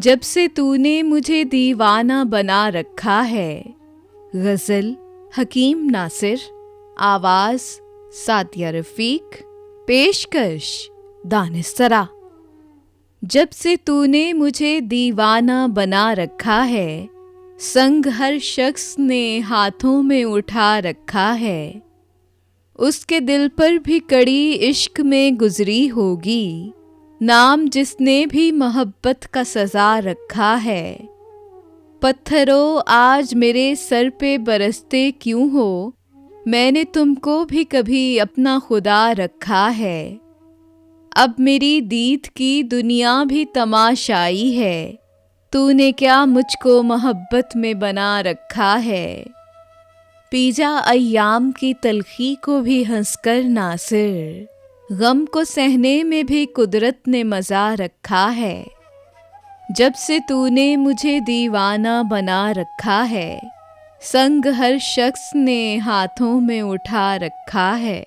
जब से तूने मुझे दीवाना बना रखा है। गज़ल हकीम नासिर, आवाज़ सादिया रफ़ीक, पेशकश दानिश-सरा। जब से तूने मुझे दीवाना बना रखा है, संग हर शख्स ने हाथों में उठा रखा है। उसके दिल पर भी कड़ी इश्क में गुजरी होगी, नाम जिसने भी मोहब्बत का सजा रखा है। पत्थरों आज मेरे सर पे बरसते क्यों हो, मैंने तुमको भी कभी अपना खुदा रखा है। अब मेरी दीद की दुनिया भी तमाशाई है, तूने क्या मुझको मोहब्बत में बना रखा है। पीजा अय्याम की तलखी को भी हंसकर नासिर, गम को सहने में भी कुदरत ने मज़ा रखा है। जब से तूने मुझे दीवाना बना रखा है, संग हर शख्स ने हाथों में उठा रखा है।